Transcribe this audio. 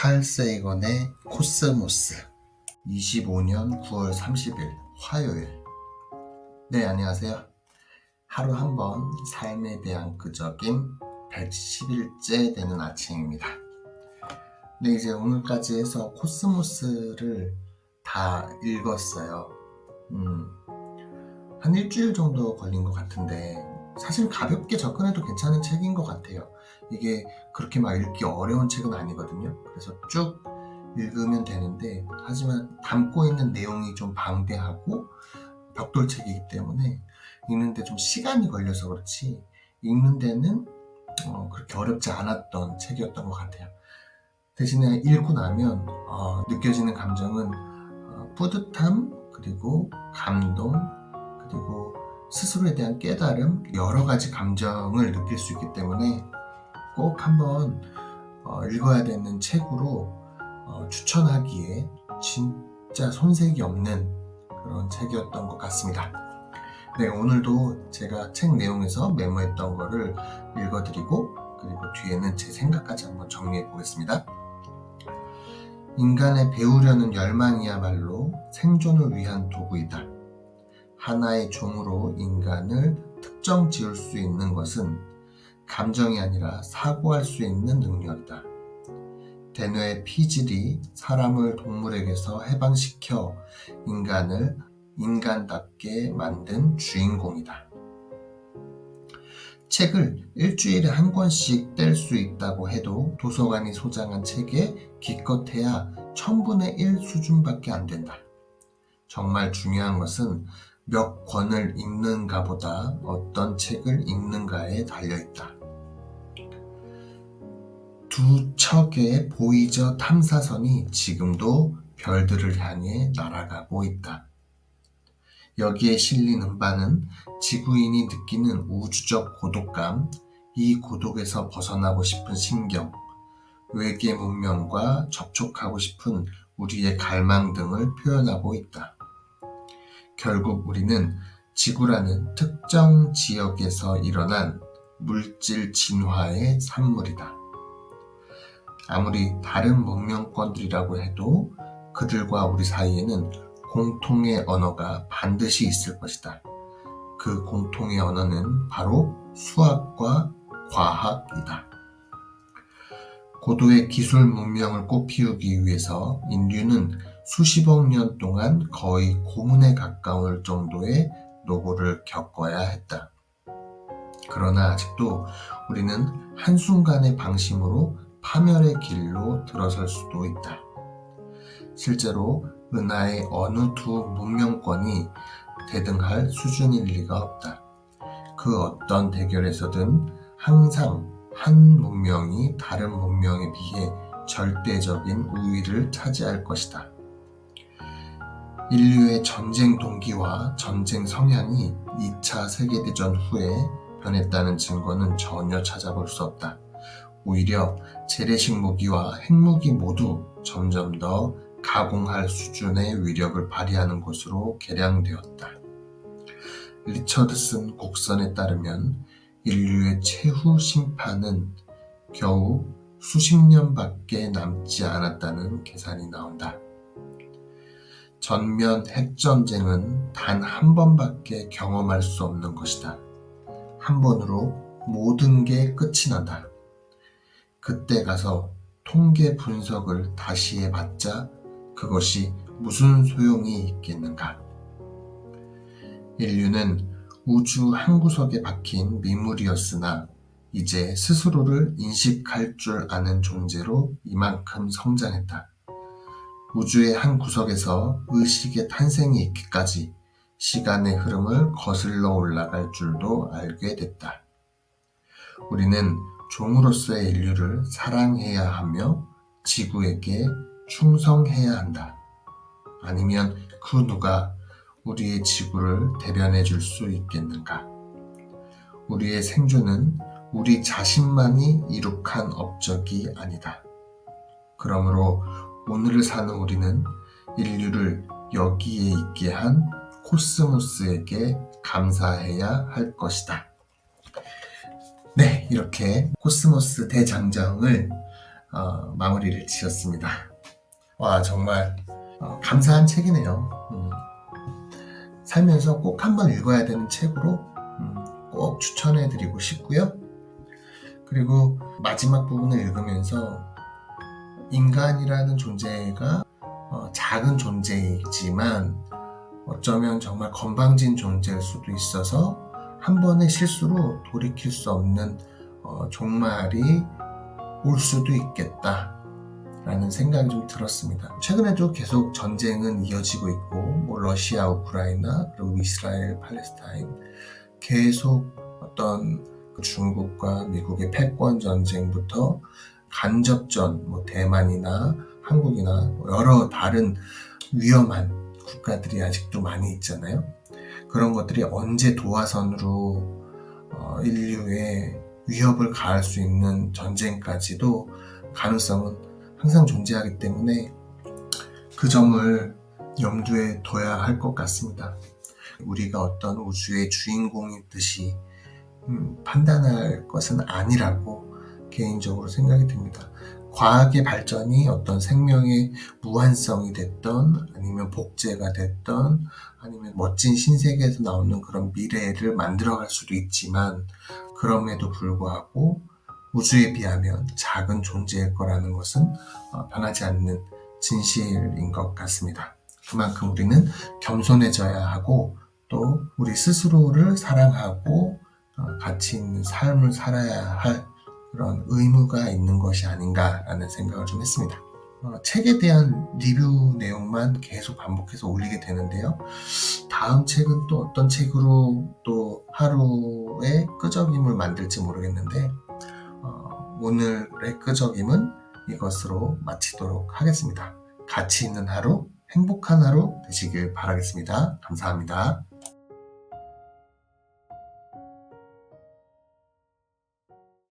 칼 세이건의 코스모스 25년 9월 30일 화요일. 네, 안녕하세요. 하루 한 번 삶에 대한 끄적임 110일째 되는 아침입니다. 네, 이제 오늘까지 해서 코스모스를 다 읽었어요. 한 일주일 정도 걸린 것 같은데 사실 가볍게 접근해도 괜찮은 책인 것 같아요. 이게 그렇게 막 읽기 어려운 책은 아니거든요. 그래서 쭉 읽으면 되는데, 하지만 담고 있는 내용이 좀 방대하고 벽돌책이기 때문에 읽는데 좀 시간이 걸려서 그렇지, 읽는 데는 그렇게 어렵지 않았던 책이었던 것 같아요. 대신에 읽고 나면 느껴지는 감정은 뿌듯함, 그리고 감동, 그리고 스스로에 대한 깨달음, 여러 가지 감정을 느낄 수 있기 때문에 꼭 한번 읽어야 되는 책으로 추천하기에 진짜 손색이 없는 그런 책이었던 것 같습니다. 네, 오늘도 제가 책 내용에서 메모했던 거를 읽어드리고, 그리고 뒤에는 제 생각까지 한번 정리해 보겠습니다. 인간의 배우려는 열망이야말로 생존을 위한 도구이다. 하나의 종으로 인간을 특정 지을 수 있는 것은 감정이 아니라 사고할 수 있는 능력이다. 대뇌의 피질이 사람을 동물에게서 해방시켜 인간을 인간답게 만든 주인공이다. 책을 일주일에 한 권씩 뗄 수 있다고 해도 도서관이 소장한 책의 기껏해야 1000분의 1 수준밖에 안 된다. 정말 중요한 것은 몇 권을 읽는가보다 어떤 책을 읽는가에 달려있다. 두 척의 보이저 탐사선이 지금도 별들을 향해 날아가고 있다. 여기에 실린 음반은 지구인이 느끼는 우주적 고독감, 이 고독에서 벗어나고 싶은 신경, 외계 문명과 접촉하고 싶은 우리의 갈망 등을 표현하고 있다. 결국 우리는 지구라는 특정 지역에서 일어난 물질 진화의 산물이다. 아무리 다른 문명권들이라고 해도 그들과 우리 사이에는 공통의 언어가 반드시 있을 것이다. 그 공통의 언어는 바로 수학과 과학이다. 고도의 기술 문명을 꽃피우기 위해서 인류는 수십억 년 동안 거의 고문에 가까울 정도의 노고를 겪어야 했다. 그러나 아직도 우리는 한순간의 방심으로 파멸의 길로 들어설 수도 있다. 실제로 은하의 어느 두 문명권이 대등할 수준일 리가 없다. 그 어떤 대결에서든 항상 한 문명이 다른 문명에 비해 절대적인 우위를 차지할 것이다. 인류의 전쟁 동기와 전쟁 성향이 2차 세계대전 후에 변했다는 증거는 전혀 찾아볼 수 없다. 오히려 재래식 무기와 핵무기 모두 점점 더 가공할 수준의 위력을 발휘하는 것으로 개량되었다. 리처드슨 곡선에 따르면 인류의 최후 심판은 겨우 수십 년밖에 남지 않았다는 계산이 나온다. 전면 핵전쟁은 단 한 번밖에 경험할 수 없는 것이다. 한 번으로 모든 게 끝이 난다. 그때 가서 통계 분석을 다시 해봤자 그것이 무슨 소용이 있겠는가. 인류는 우주 한 구석에 박힌 미물이었으나 이제 스스로를 인식할 줄 아는 존재로 이만큼 성장했다. 우주의 한 구석에서 의식의 탄생이 있기까지 시간의 흐름을 거슬러 올라갈 줄도 알게 됐다. 우리는 종으로서의 인류를 사랑해야 하며 지구에게 충성해야 한다. 아니면 그 누가 우리의 지구를 대변해 줄 수 있겠는가? 우리의 생존은 우리 자신만이 이룩한 업적이 아니다. 그러므로 오늘을 사는 우리는 인류를 여기에 있게 한 코스모스에게 감사해야 할 것이다. 네, 이렇게 코스모스 대장정을 마무리를 지었습니다. 와, 정말 감사한 책이네요. 살면서 꼭 한번 읽어야 되는 책으로 꼭 추천해드리고 싶고요. 그리고 마지막 부분을 읽으면서 인간이라는 존재가 작은 존재이지만 어쩌면 정말 건방진 존재일 수도 있어서 한 번의 실수로 돌이킬 수 없는 종말이 올 수도 있겠다 라는 생각이 좀 들었습니다. 최근에도 계속 전쟁은 이어지고 있고 뭐 러시아, 우크라이나, 그리고 이스라엘, 팔레스타인 계속 어떤 중국과 미국의 패권 전쟁부터 간접전, 뭐 대만이나 한국이나 여러 다른 위험한 국가들이 아직도 많이 있잖아요. 그런 것들이 언제 도화선으로 인류의 위협을 가할 수 있는 전쟁까지도 가능성은 항상 존재하기 때문에 그 점을 염두에 둬야 할 것 같습니다. 우리가 어떤 우주의 주인공이듯이 판단할 것은 아니라고 개인적으로 생각이 듭니다. 과학의 발전이 어떤 생명의 무한성이 됐던 아니면 복제가 됐던 아니면 멋진 신세계에서 나오는 그런 미래를 만들어갈 수도 있지만 그럼에도 불구하고 우주에 비하면 작은 존재일 거라는 것은 변하지 않는 진실인 것 같습니다. 그만큼 우리는 겸손해져야 하고 또 우리 스스로를 사랑하고 가치 있는 삶을 살아야 할 그런 의무가 있는 것이 아닌가라는 생각을 좀 했습니다. 책에 대한 리뷰 내용만 계속 반복해서 올리게 되는데요. 다음 책은 또 어떤 책으로 또 하루의 끄적임을 만들지 모르겠는데 오늘의 끄적임은 이것으로 마치도록 하겠습니다. 가치 있는 하루, 행복한 하루 되시길 바라겠습니다. 감사합니다.